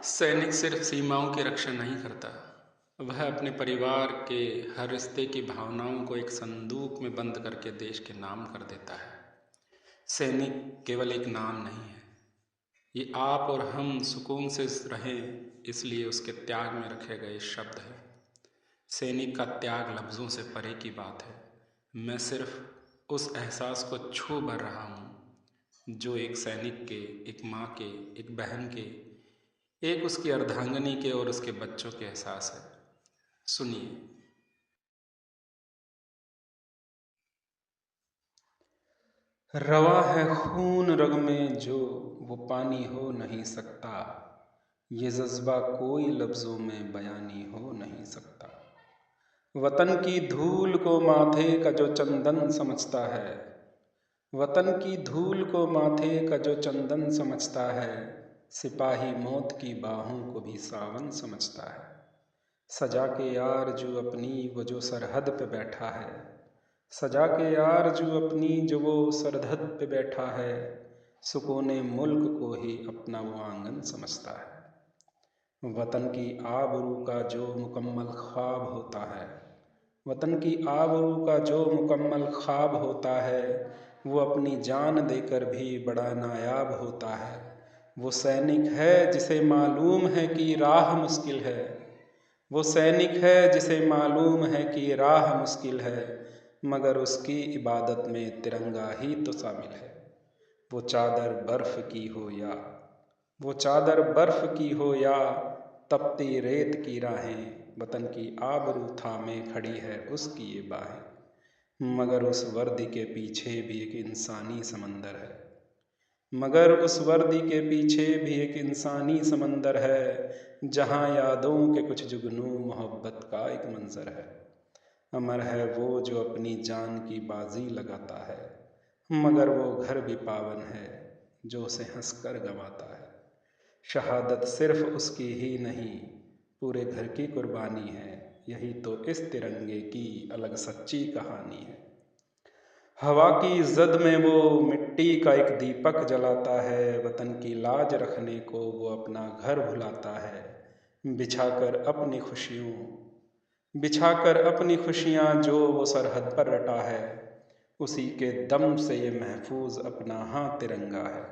सैनिक सिर्फ सीमाओं की रक्षा नहीं करता, वह अपने परिवार के हर रिश्ते की भावनाओं को एक संदूक में बंद करके देश के नाम कर देता है। सैनिक केवल एक नाम नहीं है, ये आप और हम सुकून से रहें इसलिए उसके त्याग में रखे गए शब्द है। सैनिक का त्याग लफ्ज़ों से परे की बात है। मैं सिर्फ उस एहसास को छू भर रहा हूँ जो एक सैनिक के, एक माँ के, एक बहन के, एक उसकी अर्धांगिनी के और उसके बच्चों के एहसास है। सुनिए। रवा है खून रग में जो वो पानी हो नहीं सकता, ये जज्बा कोई लफ्ज़ों में बयानी हो नहीं सकता। वतन की धूल को माथे का जो चंदन समझता है, वतन की धूल को माथे का जो चंदन समझता है, सिपाही मौत की बाहों को भी सावन समझता है। सजा के यार जो अपनी वो जो सरहद पे बैठा है, सजा के यार जो अपनी जो वो सरहद पे बैठा है, सुकूने मुल्क को ही अपना वो आंगन समझता है। वतन की आबरू का जो मुकम्मल ख्वाब होता है, वतन की आबरू का जो मुकम्मल ख्वाब होता है, वो अपनी जान देकर भी बड़ा नायाब होता है। वो सैनिक है जिसे मालूम है कि राह मुश्किल है, वो सैनिक है जिसे मालूम है कि राह मुश्किल है, मगर उसकी इबादत में तिरंगा ही तो शामिल है। वो चादर बर्फ की हो या वो चादर बर्फ की हो या तपती रेत की राहें, वतन की आबरू थामे खड़ी है उसकी ये बाहें। मगर उस वर्दी के पीछे भी एक इंसानी समंदर है, मगर उस वर्दी के पीछे भी एक इंसानी समंदर है, जहाँ यादों के कुछ जुगनू मोहब्बत का एक मंजर है। अमर है वो जो अपनी जान की बाजी लगाता है, मगर वो घर भी पावन है जो उसे हंसकर गंवाता है। शहादत सिर्फ उसकी ही नहीं, पूरे घर की कुर्बानी है, यही तो इस तिरंगे की अलग सच्ची कहानी है। हवा की जद में वो मिट्टी का एक दीपक जलाता है, वतन की लाज रखने को वो अपना घर भुलाता है। बिछाकर अपनी खुशियों बिछाकर अपनी खुशियाँ जो वो सरहद पर रटा है, उसी के दम से ये महफूज अपना हाँ तिरंगा है।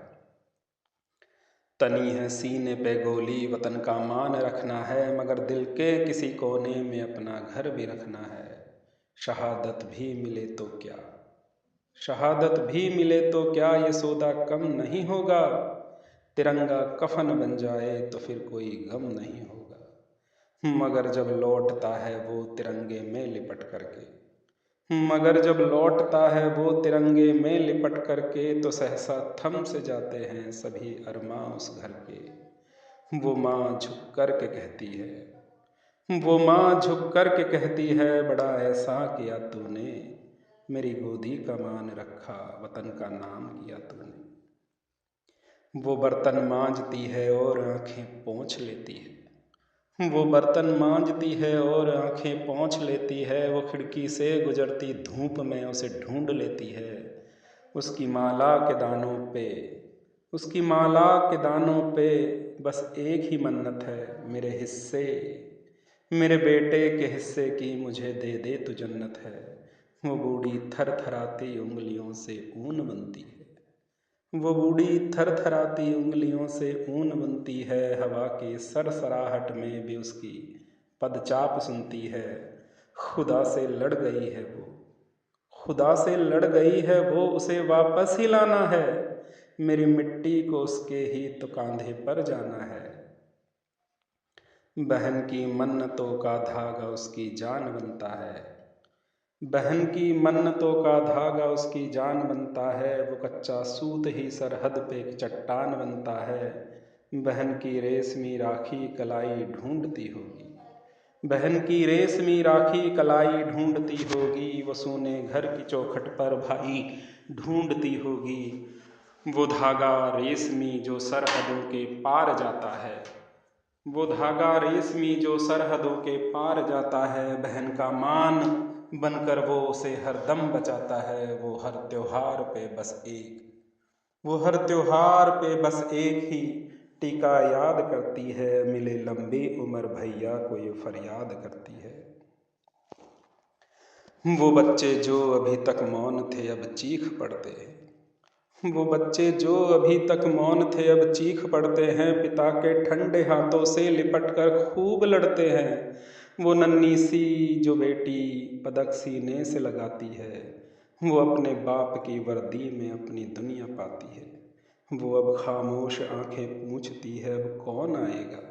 तनी है सीने पे गोली वतन का मान रखना है, मगर दिल के किसी कोने में अपना घर भी रखना है। शहादत भी मिले तो क्या शहादत भी मिले तो क्या ये सौदा कम नहीं होगा। तिरंगा कफन बन जाए तो फिर कोई गम नहीं होगा। मगर जब लौटता है वो तिरंगे में लिपट करके मगर जब लौटता है वो तिरंगे में लिपट करके, तो सहसा थम से जाते हैं सभी अरमां उस घर के। वो माँ झुक कर के कहती है वो माँ झुक कर के कहती है, बड़ा ऐसा किया तूने, मेरी गोदी का मान रखा, वतन का नाम किया तूने। वो बर्तन मांजती है और आंखें पोंछ लेती है, वो बर्तन मांजती है और आंखें पोंछ लेती है। वो खिड़की से गुजरती धूप में उसे ढूंढ लेती है। उसकी माला के दानों पे उसकी माला के दानों पे बस एक ही मन्नत है, मेरे बेटे के हिस्से की मुझे दे दे तू जन्नत है। वो बूढ़ी थर थराती उंगलियों से ऊन बनती है, वो बूढ़ी थरथराती उंगलियों से ऊन बनती है। हवा की सरसराहट में भी उसकी पदचाप सुनती है। खुदा से लड़ गई है वो खुदा से लड़ गई है वो, उसे वापस ही लाना है। मेरी मिट्टी को उसके ही तो कांधे पर जाना है। बहन की मन्नतों का धागा उसकी जान बनता है, बहन की मन्नतों का धागा उसकी जान बनता है। वो कच्चा सूत ही सरहद पे एक चट्टान बनता है। बहन की रेशमी राखी कलाई ढूंढती होगी, बहन की रेशमी राखी कलाई ढूंढती होगी। वो सोने घर की चौखट पर भाई ढूंढती होगी। वो धागा रेशमी जो सरहदों के पार जाता है, वो धागा रेशमी जो सरहदों के पार जाता है। बहन का मान बनकर वो उसे हर दम बचाता है। वो हर त्योहार पे बस एक ही टीका याद करती है, मिले लंबी उम्र भैया को ये फरियाद करती है। वो बच्चे जो अभी तक मौन थे अब चीख पड़ते हैं। वो बच्चे जो अभी तक मौन थे अब चीख पड़ते हैं, पिता के ठंडे हाथों से लिपट कर खूब लड़ते हैं। वो नन्ही सी जो बेटी पदक सीने से लगाती है, वो अपने बाप की वर्दी में अपनी दुनिया पाती है। वो अब खामोश आंखें पूछती है अब कौन आएगा।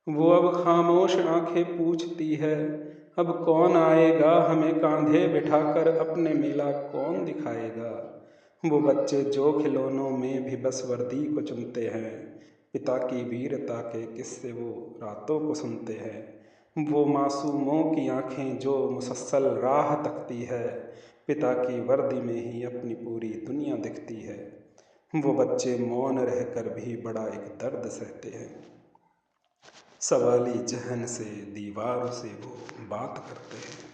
वो अब खामोश आंखें पूछती है अब कौन आएगा, हमें कांधे बिठाकर अपने मेला कौन दिखाएगा। वो बच्चे जो खिलौनों में भी बस वर्दी को चुनते हैं, पिता की वीरता के किस्से वो रातों को सुनते हैं। वो मासूमों की आंखें जो मुसलसल राह तकती है, पिता की वर्दी में ही अपनी पूरी दुनिया दिखती है। वो बच्चे मौन रहकर भी बड़ा एक दर्द सहते हैं, सवाली जहन से दीवारों से वो बात करते हैं।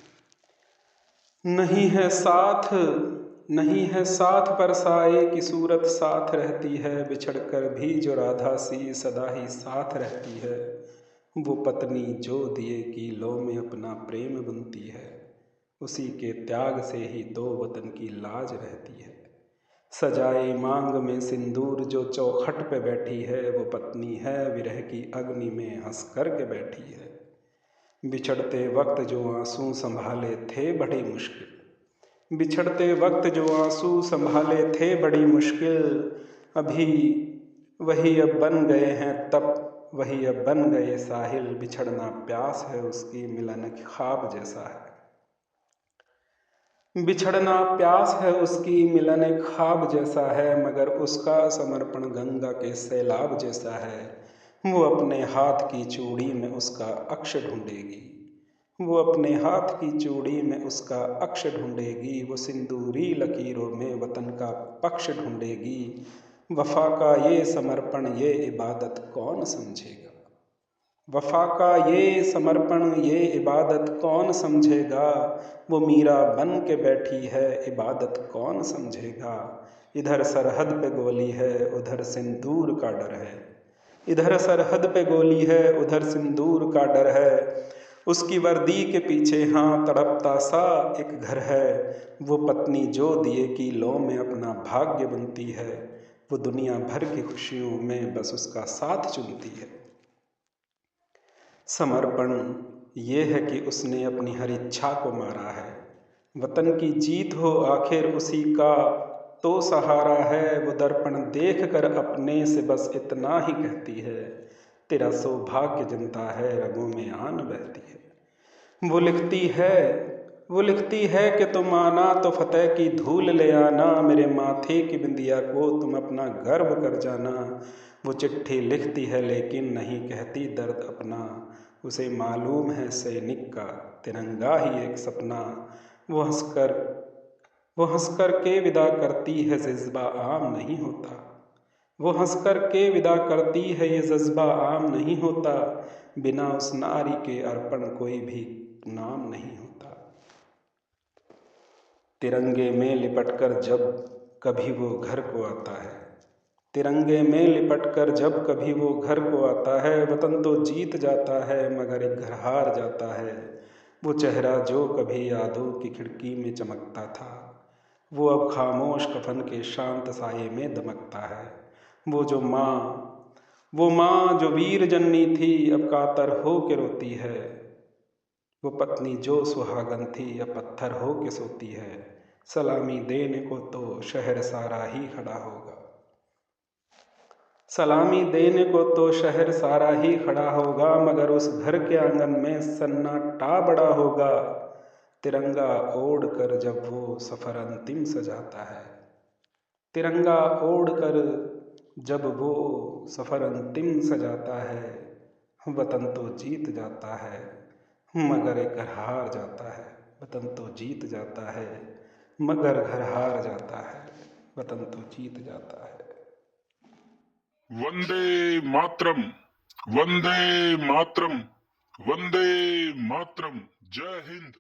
नहीं है साथ पर साए की सूरत साथ रहती है, बिछड़ कर भी जो राधा सी सदा ही साथ रहती है। वो पत्नी जो दिए की लौ में अपना प्रेम बुनती है, उसी के त्याग से ही दो वतन की लाज रहती है। सजाए मांग में सिंदूर जो चौखट पे बैठी है, वो पत्नी है विरह की अग्नि में हंस कर के बैठी है। बिछड़ते वक्त जो आंसू संभाले थे बड़ी मुश्किल, बिछड़ते वक्त जो आंसू संभाले थे बड़ी मुश्किल, अभी वही अब बन गए हैं तब, वही अब बन गए साहिल। बिछड़ना प्यास है उसकी, मिलन ख्वाब जैसा है। बिछड़ना प्यास है उसकी, मिलन एक ख्वाब जैसा है, मगर उसका समर्पण गंगा के सैलाब जैसा है। वो अपने हाथ की चूड़ी में उसका अक्ष ढूंढेगी, वो अपने हाथ की चूड़ी में उसका अक्ष ढूंढेगी। वो सिंदूरी लकीरों में वतन का पक्ष ढूंढेगी। वफा का ये समर्पण ये इबादत कौन समझेगा, वफा का ये समर्पण ये इबादत कौन समझेगा। वो मीरा बन के बैठी है, इबादत कौन समझेगा। इधर सरहद पे गोली है उधर सिंदूर का डर है, इधर सरहद पे गोली है उधर सिंदूर का डर है। उसकी वर्दी के पीछे हाँ तड़पता सा एक घर है। वो पत्नी जो दिए की लौ में अपना भाग्य बनती है, वो दुनिया भर की खुशियों में बस उसका साथ चुनती है। समर्पण ये है कि उसने अपनी हर इच्छा को मारा है, वतन की जीत हो आखिर उसी का तो सहारा है। वो दर्पण देख कर अपने से बस इतना ही कहती है, तेरा सौभाग्य जनता है रगों में आन बहती है। वो लिखती है कि तुम आना तो फतेह की धूल ले आना, मेरे माथे की बिंदिया को तुम अपना गर्व कर जाना। वो चिट्ठी लिखती है लेकिन नहीं कहती दर्द अपना, उसे मालूम है सैनिक का तिरंगा ही एक सपना। वो हंसकर के विदा करती है, जज्बा आम नहीं होता। वो हंसकर के विदा करती है, ये जज्बा आम नहीं होता। बिना उस नारी के अर्पण कोई भी नाम नहीं होता। तिरंगे में लिपटकर जब कभी वो घर को आता है, तिरंगे में लिपटकर जब कभी वो घर को आता है, वतन तो जीत जाता है मगर एक घर हार जाता है। वो चेहरा जो कभी यादों की खिड़की में चमकता था, वो अब खामोश कफन के शांत साये में दमकता है। वो माँ जो वीर जननी थी अब कातर हो के रोती है, वो पत्नी जो सुहागन थी अब पत्थर हो के सोती है। सलामी देने को तो शहर सारा ही खड़ा होगा, सलामी देने को तो शहर सारा ही खड़ा होगा, मगर उस घर के आंगन में सन्नाटा बड़ा होगा। तिरंगा ओढ़ कर जब वो सफर अंतिम सजाता है, तिरंगा ओढ़ कर जब वो सफर अंतिम सजाता है, वतन तो जीत जाता है मगर एक घर हार जाता है। वतन तो जीत जाता है मगर घर हार जाता है, वतन तो जीत जाता है। वंदे मातरम, वंदे मातरम, वंदे मातरम। जय हिंद।